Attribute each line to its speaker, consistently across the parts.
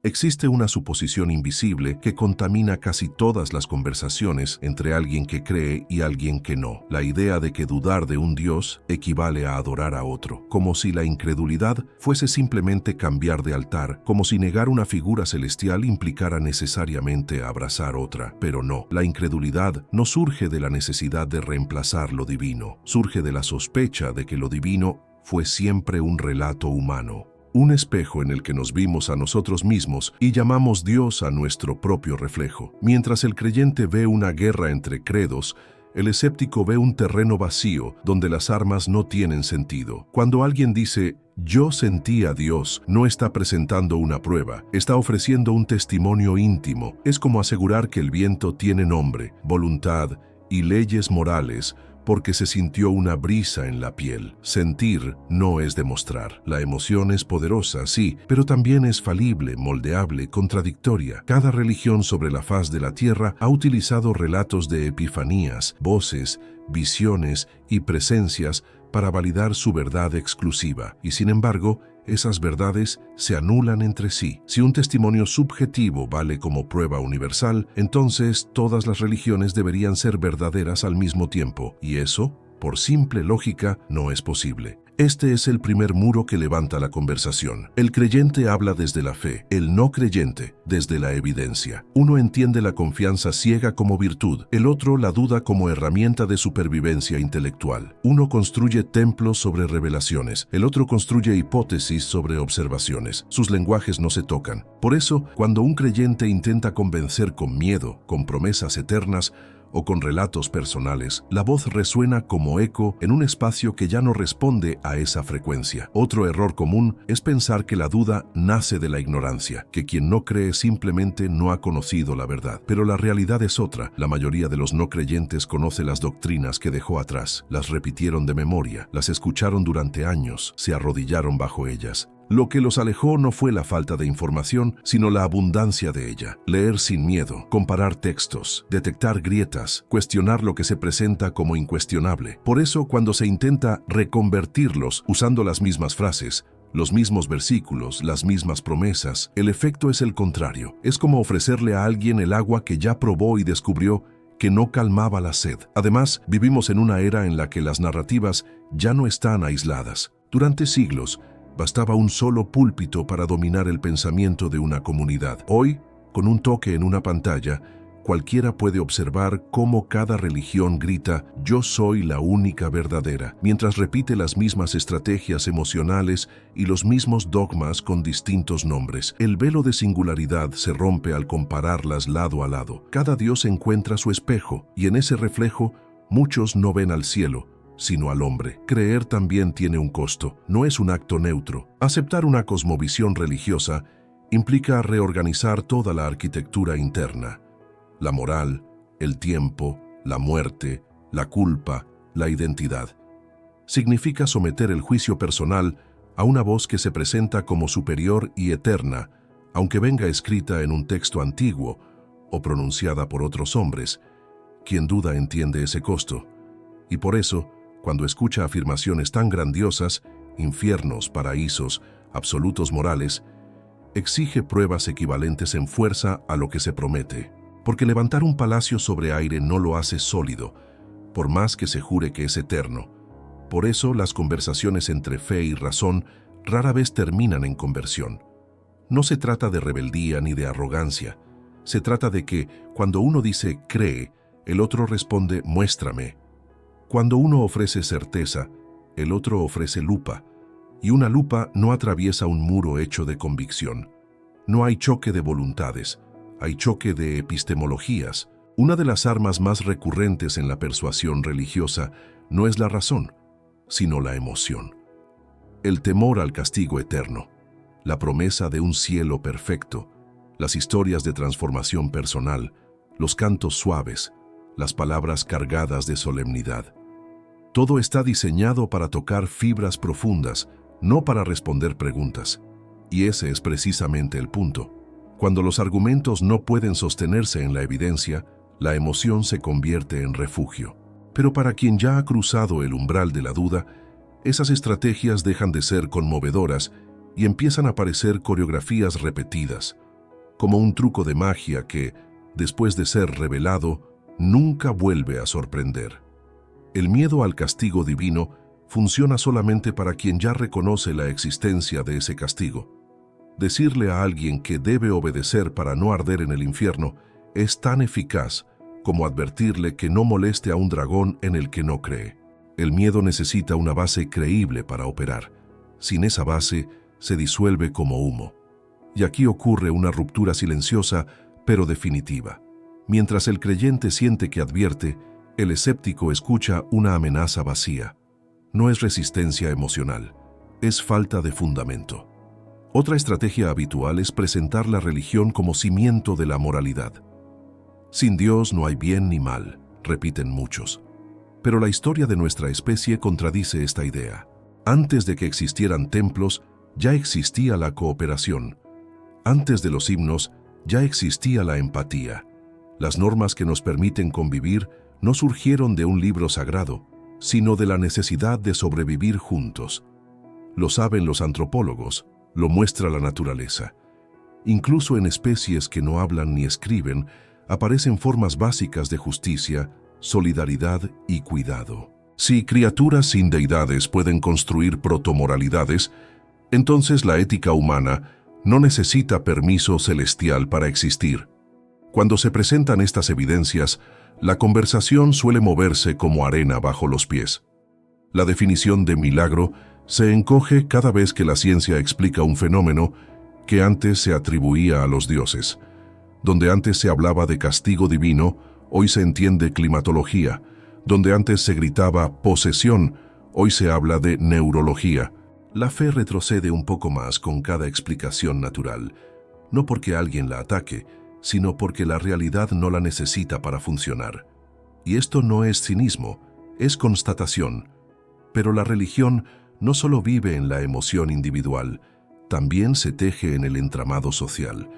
Speaker 1: Existe una suposición invisible que contamina casi todas las conversaciones entre alguien que cree y alguien que no. La idea de que dudar de un Dios equivale a adorar a otro, como si la incredulidad fuese simplemente cambiar de altar, como si negar una figura celestial implicara necesariamente abrazar otra. Pero no, la incredulidad no surge de la necesidad de reemplazar lo divino, surge de la sospecha de que lo divino fue siempre un relato humano. Un espejo en el que nos vimos a nosotros mismos y llamamos Dios a nuestro propio reflejo. Mientras el creyente ve una guerra entre credos, el escéptico ve un terreno vacío donde las armas no tienen sentido. Cuando alguien dice, "Yo sentí a Dios", no está presentando una prueba, está ofreciendo un testimonio íntimo. Es como asegurar que el viento tiene nombre, voluntad y leyes morales, porque se sintió una brisa en la piel. Sentir no es demostrar. La emoción es poderosa, sí, pero también es falible, moldeable, contradictoria. Cada religión sobre la faz de la tierra ha utilizado relatos de epifanías, voces, visiones y presencias para validar su verdad exclusiva. Y sin embargo, esas verdades se anulan entre sí. Si un testimonio subjetivo vale como prueba universal, entonces todas las religiones deberían ser verdaderas al mismo tiempo, y eso, por simple lógica, no es posible. Este es el primer muro que levanta la conversación. El creyente habla desde la fe, el no creyente desde la evidencia. Uno entiende la confianza ciega como virtud, el otro la duda como herramienta de supervivencia intelectual. Uno construye templos sobre revelaciones, el otro construye hipótesis sobre observaciones. Sus lenguajes no se tocan. Por eso, cuando un creyente intenta convencer con miedo, con promesas eternas, o con relatos personales, la voz resuena como eco en un espacio que ya no responde a esa frecuencia. Otro error común es pensar que la duda nace de la ignorancia, que quien no cree simplemente no ha conocido la verdad. Pero la realidad es otra. La mayoría de los no creyentes conoce las doctrinas que dejó atrás, las repitieron de memoria, las escucharon durante años, se arrodillaron bajo ellas. Lo que los alejó no fue la falta de información, sino la abundancia de ella. Leer sin miedo, comparar textos, detectar grietas, cuestionar lo que se presenta como incuestionable. Por eso, cuando se intenta reconvertirlos usando las mismas frases, los mismos versículos, las mismas promesas, el efecto es el contrario. Es como ofrecerle a alguien el agua que ya probó y descubrió que no calmaba la sed. Además, vivimos en una era en la que las narrativas ya no están aisladas. Durante siglos, bastaba un solo púlpito para dominar el pensamiento de una comunidad. Hoy, con un toque en una pantalla, cualquiera puede observar cómo cada religión grita «Yo soy la única verdadera», mientras repite las mismas estrategias emocionales y los mismos dogmas con distintos nombres. El velo de singularidad se rompe al compararlas lado a lado. Cada dios encuentra su espejo, y en ese reflejo, muchos no ven al cielo, sino al hombre. Creer también tiene un costo, no es un acto neutro. Aceptar una cosmovisión religiosa implica reorganizar toda la arquitectura interna. La moral, el tiempo, la muerte, la culpa, la identidad. Significa someter el juicio personal a una voz que se presenta como superior y eterna, aunque venga escrita en un texto antiguo o pronunciada por otros hombres. Quien duda entiende ese costo. Y por eso, cuando escucha afirmaciones tan grandiosas, infiernos, paraísos, absolutos morales, exige pruebas equivalentes en fuerza a lo que se promete. Porque levantar un palacio sobre aire no lo hace sólido, por más que se jure que es eterno. Por eso las conversaciones entre fe y razón rara vez terminan en conversión. No se trata de rebeldía ni de arrogancia. Se trata de que, cuando uno dice cree, el otro responde muéstrame. Cuando uno ofrece certeza, el otro ofrece lupa, y una lupa no atraviesa un muro hecho de convicción. No hay choque de voluntades, hay choque de epistemologías. Una de las armas más recurrentes en la persuasión religiosa no es la razón, sino la emoción. El temor al castigo eterno, la promesa de un cielo perfecto, las historias de transformación personal, los cantos suaves, las palabras cargadas de solemnidad. Todo está diseñado para tocar fibras profundas, no para responder preguntas. Y ese es precisamente el punto. Cuando los argumentos no pueden sostenerse en la evidencia, la emoción se convierte en refugio. Pero para quien ya ha cruzado el umbral de la duda, esas estrategias dejan de ser conmovedoras y empiezan a parecer coreografías repetidas, como un truco de magia que, después de ser revelado, nunca vuelve a sorprender. El miedo al castigo divino funciona solamente para quien ya reconoce la existencia de ese castigo. Decirle a alguien que debe obedecer para no arder en el infierno es tan eficaz como advertirle que no moleste a un dragón en el que no cree. El miedo necesita una base creíble para operar. Sin esa base, se disuelve como humo. Y aquí ocurre una ruptura silenciosa, pero definitiva. Mientras el creyente siente que advierte, el escéptico escucha una amenaza vacía. No es resistencia emocional, es falta de fundamento. Otra estrategia habitual es presentar la religión como cimiento de la moralidad. Sin Dios no hay bien ni mal, repiten muchos. Pero la historia de nuestra especie contradice esta idea. Antes de que existieran templos, ya existía la cooperación. Antes de los himnos, ya existía la empatía. Las normas que nos permiten convivir no surgieron de un libro sagrado, sino de la necesidad de sobrevivir juntos. Lo saben los antropólogos, lo muestra la naturaleza. Incluso en especies que no hablan ni escriben, aparecen formas básicas de justicia, solidaridad y cuidado. Si criaturas sin deidades pueden construir protomoralidades, entonces la ética humana no necesita permiso celestial para existir. Cuando se presentan estas evidencias, la conversación suele moverse como arena bajo los pies. La definición de milagro se encoge cada vez que la ciencia explica un fenómeno que antes se atribuía a los dioses. Donde antes se hablaba de castigo divino, hoy se entiende climatología. Donde antes se gritaba posesión, hoy se habla de neurología. La fe retrocede un poco más con cada explicación natural, no porque alguien la ataque, sino porque la realidad no la necesita para funcionar. Y esto no es cinismo, es constatación. Pero la religión no solo vive en la emoción individual, también se teje en el entramado social.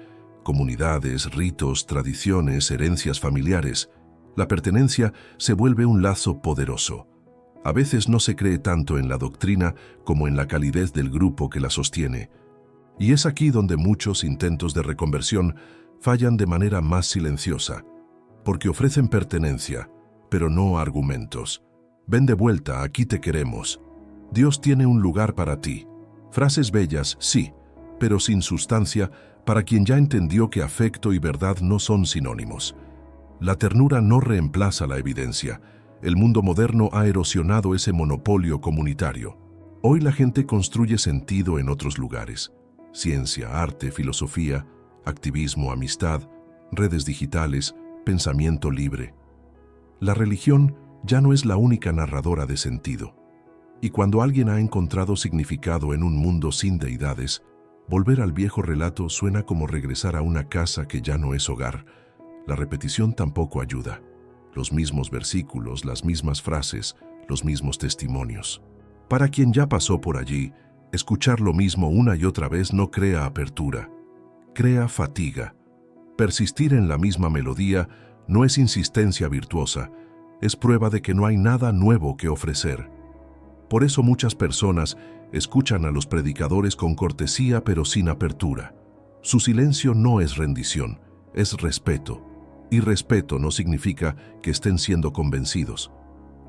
Speaker 1: Comunidades, ritos, tradiciones, herencias familiares. La pertenencia se vuelve un lazo poderoso. A veces no se cree tanto en la doctrina como en la calidez del grupo que la sostiene. Y es aquí donde muchos intentos de reconversión fallan de manera más silenciosa, porque ofrecen pertenencia, pero no argumentos. Ven de vuelta, aquí te queremos. Dios tiene un lugar para ti. Frases bellas, sí, pero sin sustancia para quien ya entendió que afecto y verdad no son sinónimos. La ternura no reemplaza la evidencia. El mundo moderno ha erosionado ese monopolio comunitario. Hoy la gente construye sentido en otros lugares. Ciencia, arte, filosofía, activismo, amistad, redes digitales, pensamiento libre. La religión ya no es la única narradora de sentido. Y cuando alguien ha encontrado significado en un mundo sin deidades, volver al viejo relato suena como regresar a una casa que ya no es hogar. La repetición tampoco ayuda. Los mismos versículos, las mismas frases, los mismos testimonios. Para quien ya pasó por allí, escuchar lo mismo una y otra vez no crea apertura, crea fatiga. Persistir en la misma melodía no es insistencia virtuosa, es prueba de que no hay nada nuevo que ofrecer. Por eso muchas personas escuchan a los predicadores con cortesía pero sin apertura. Su silencio no es rendición, es respeto. Y respeto no significa que estén siendo convencidos.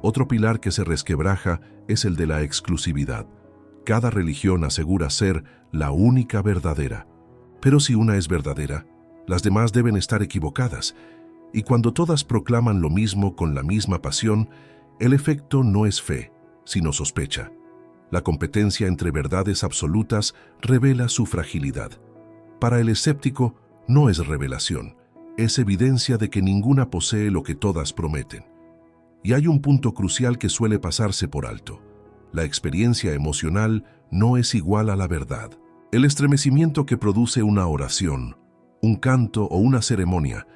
Speaker 1: Otro pilar que se resquebraja es el de la exclusividad. Cada religión asegura ser la única verdadera. Pero si una es verdadera, las demás deben estar equivocadas. Y cuando todas proclaman lo mismo con la misma pasión, el efecto no es fe, sino sospecha. La competencia entre verdades absolutas revela su fragilidad. Para el escéptico no es revelación, es evidencia de que ninguna posee lo que todas prometen. Y hay un punto crucial que suele pasarse por alto. La experiencia emocional no es igual a la verdad. El estremecimiento que produce una oración, un canto o una ceremonia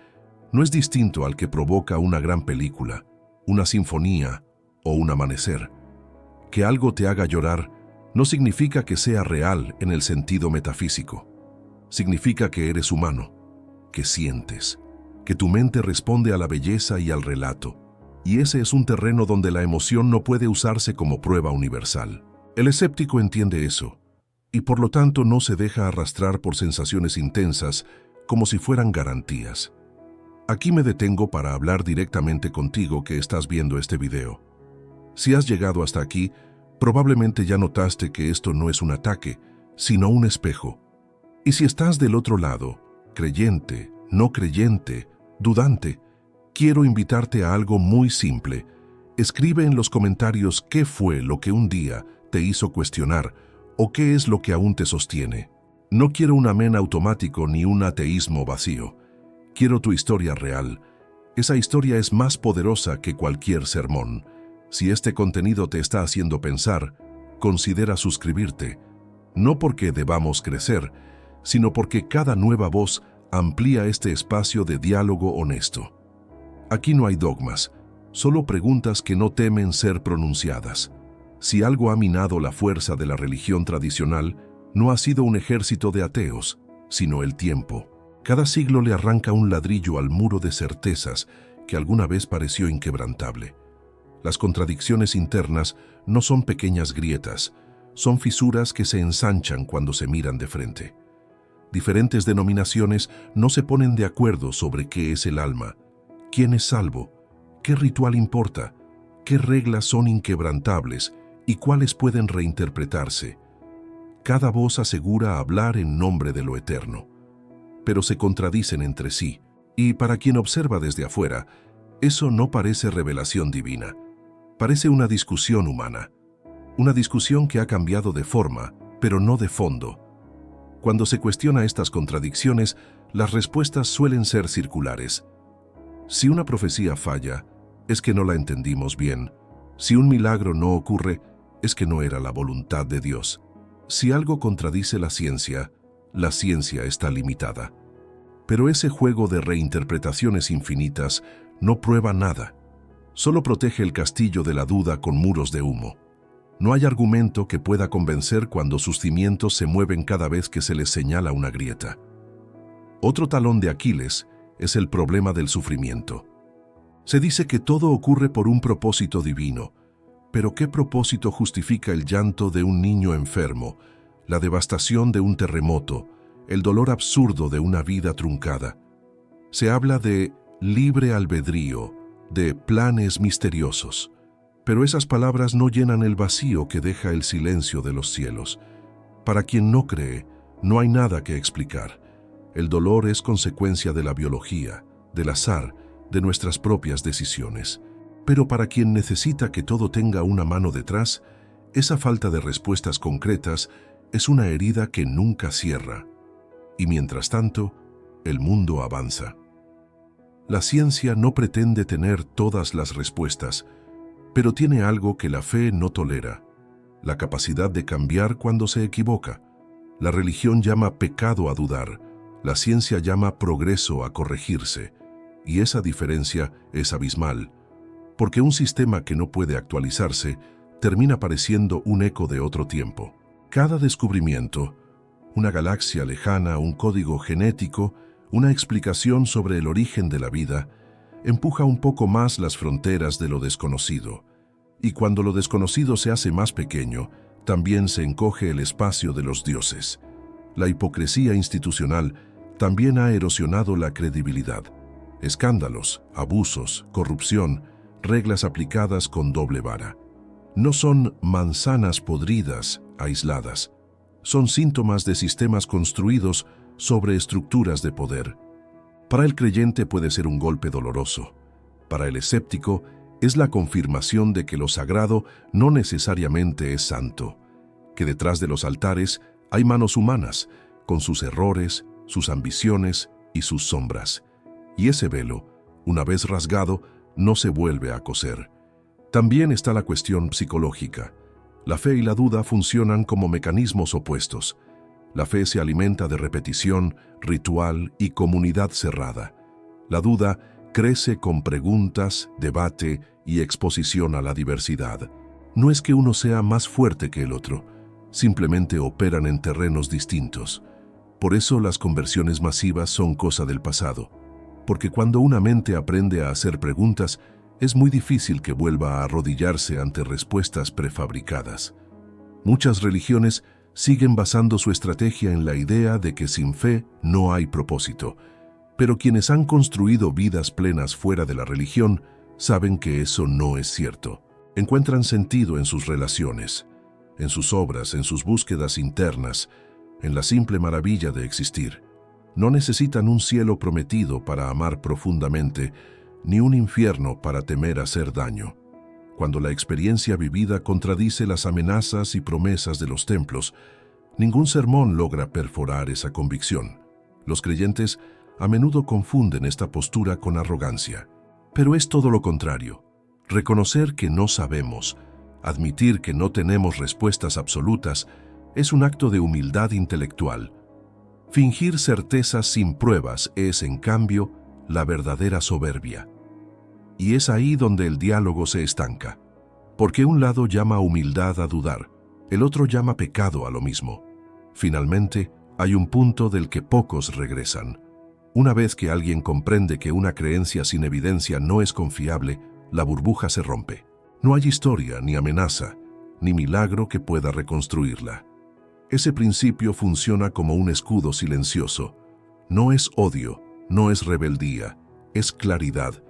Speaker 1: no es distinto al que provoca una gran película, una sinfonía o un amanecer. Que algo te haga llorar no significa que sea real en el sentido metafísico. Significa que eres humano, que sientes, que tu mente responde a la belleza y al relato. Y ese es un terreno donde la emoción no puede usarse como prueba universal. El escéptico entiende eso, y por lo tanto no se deja arrastrar por sensaciones intensas como si fueran garantías. Aquí me detengo para hablar directamente contigo que estás viendo este video. Si has llegado hasta aquí, probablemente ya notaste que esto no es un ataque, sino un espejo. Y si estás del otro lado, creyente, no creyente, dudante, quiero invitarte a algo muy simple. Escribe en los comentarios qué fue lo que un día te hizo cuestionar o qué es lo que aún te sostiene. No quiero un amén automático ni un ateísmo vacío. Quiero tu historia real. Esa historia es más poderosa que cualquier sermón. Si este contenido te está haciendo pensar, considera suscribirte. No porque debamos crecer, sino porque cada nueva voz amplía este espacio de diálogo honesto. Aquí no hay dogmas, solo preguntas que no temen ser pronunciadas. Si algo ha minado la fuerza de la religión tradicional, no ha sido un ejército de ateos, sino el tiempo. Cada siglo le arranca un ladrillo al muro de certezas que alguna vez pareció inquebrantable. Las contradicciones internas no son pequeñas grietas, son fisuras que se ensanchan cuando se miran de frente. Diferentes denominaciones no se ponen de acuerdo sobre qué es el alma, quién es salvo, qué ritual importa, qué reglas son inquebrantables y cuáles pueden reinterpretarse. Cada voz asegura hablar en nombre de lo eterno, pero se contradicen entre sí, y para quien observa desde afuera, eso no parece revelación divina, parece una discusión humana, una discusión que ha cambiado de forma, pero no de fondo. Cuando se cuestiona estas contradicciones, las respuestas suelen ser circulares. Si una profecía falla, es que no la entendimos bien. Si un milagro no ocurre, es que no era la voluntad de Dios. Si algo contradice la ciencia está limitada. Pero ese juego de reinterpretaciones infinitas no prueba nada. Solo protege el castillo de la duda con muros de humo. No hay argumento que pueda convencer cuando sus cimientos se mueven cada vez que se les señala una grieta. Otro talón de Aquiles es el problema del sufrimiento. Se dice que todo ocurre por un propósito divino, pero ¿qué propósito justifica el llanto de un niño enfermo, la devastación de un terremoto, el dolor absurdo de una vida truncada? Se habla de libre albedrío, de planes misteriosos, pero esas palabras no llenan el vacío que deja el silencio de los cielos. Para quien no cree, no hay nada que explicar. El dolor es consecuencia de la biología, del azar, de nuestras propias decisiones. Pero para quien necesita que todo tenga una mano detrás, esa falta de respuestas concretas es una herida que nunca cierra. Y mientras tanto, el mundo avanza. La ciencia no pretende tener todas las respuestas, pero tiene algo que la fe no tolera: la capacidad de cambiar cuando se equivoca. La religión llama pecado a dudar, la ciencia llama progreso a corregirse, y esa diferencia es abismal, porque un sistema que no puede actualizarse termina pareciendo un eco de otro tiempo. Cada descubrimiento, una galaxia lejana, un código genético, una explicación sobre el origen de la vida, empuja un poco más las fronteras de lo desconocido. Y cuando lo desconocido se hace más pequeño, también se encoge el espacio de los dioses. La hipocresía institucional también ha erosionado la credibilidad. Escándalos, abusos, corrupción, reglas aplicadas con doble vara. No son manzanas podridas, aisladas. Son síntomas de sistemas construidos sobre estructuras de poder. Para el creyente puede ser un golpe doloroso. Para el escéptico es la confirmación de que lo sagrado no necesariamente es santo, que detrás de los altares hay manos humanas, con sus errores, sus ambiciones y sus sombras. Y ese velo, una vez rasgado, no se vuelve a coser. También está la cuestión psicológica. La fe y la duda funcionan como mecanismos opuestos. La fe se alimenta de repetición, ritual y comunidad cerrada. La duda crece con preguntas, debate y exposición a la diversidad. No es que uno sea más fuerte que el otro, simplemente operan en terrenos distintos. Por eso las conversiones masivas son cosa del pasado, porque cuando una mente aprende a hacer preguntas, es muy difícil que vuelva a arrodillarse ante respuestas prefabricadas. Muchas religiones siguen basando su estrategia en la idea de que sin fe no hay propósito. Pero quienes han construido vidas plenas fuera de la religión saben que eso no es cierto. Encuentran sentido en sus relaciones, en sus obras, en sus búsquedas internas, en la simple maravilla de existir. No necesitan un cielo prometido para amar profundamente, ni un infierno para temer hacer daño. Cuando la experiencia vivida contradice las amenazas y promesas de los templos, ningún sermón logra perforar esa convicción. Los creyentes a menudo confunden esta postura con arrogancia. Pero es todo lo contrario. Reconocer que no sabemos, admitir que no tenemos respuestas absolutas, es un acto de humildad intelectual. Fingir certezas sin pruebas es, en cambio, la verdadera soberbia. Y es ahí donde el diálogo se estanca. Porque un lado llama humildad a dudar, el otro llama pecado a lo mismo. Finalmente, hay un punto del que pocos regresan. Una vez que alguien comprende que una creencia sin evidencia no es confiable, la burbuja se rompe. No hay historia, ni amenaza, ni milagro que pueda reconstruirla. Ese principio funciona como un escudo silencioso. No es odio, no es rebeldía, es claridad.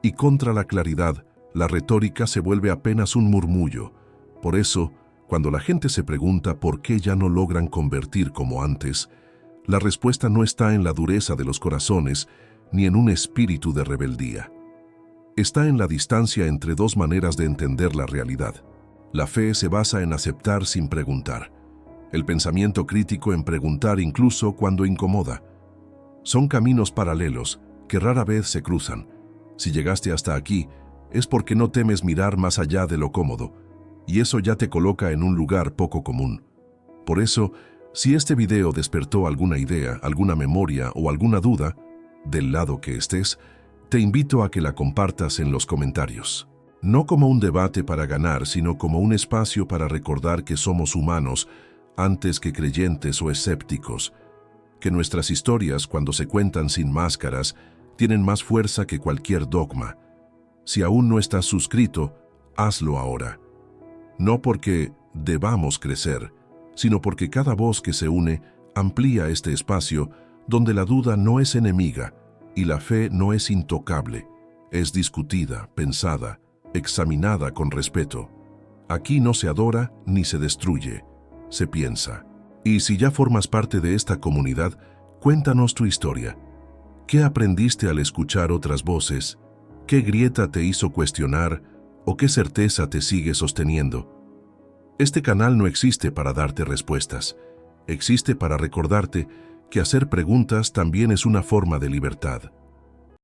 Speaker 1: Y contra la claridad, la retórica se vuelve apenas un murmullo. Por eso, cuando la gente se pregunta por qué ya no logran convertir como antes, la respuesta no está en la dureza de los corazones ni en un espíritu de rebeldía. Está en la distancia entre dos maneras de entender la realidad. La fe se basa en aceptar sin preguntar. El pensamiento crítico en preguntar incluso cuando incomoda. Son caminos paralelos que rara vez se cruzan. Si llegaste hasta aquí, es porque no temes mirar más allá de lo cómodo, y eso ya te coloca en un lugar poco común. Por eso, si este video despertó alguna idea, alguna memoria o alguna duda, del lado que estés, te invito a que la compartas en los comentarios. No como un debate para ganar, sino como un espacio para recordar que somos humanos antes que creyentes o escépticos, que nuestras historias, cuando se cuentan sin máscaras, tienen más fuerza que cualquier dogma. Si aún no estás suscrito, hazlo ahora. No porque debamos crecer, sino porque cada voz que se une amplía este espacio donde la duda no es enemiga y la fe no es intocable, es discutida, pensada, examinada con respeto. Aquí no se adora ni se destruye, se piensa. Y si ya formas parte de esta comunidad, cuéntanos tu historia. ¿Qué aprendiste al escuchar otras voces? ¿Qué grieta te hizo cuestionar o qué certeza te sigue sosteniendo? Este canal no existe para darte respuestas. Existe para recordarte que hacer preguntas también es una forma de libertad.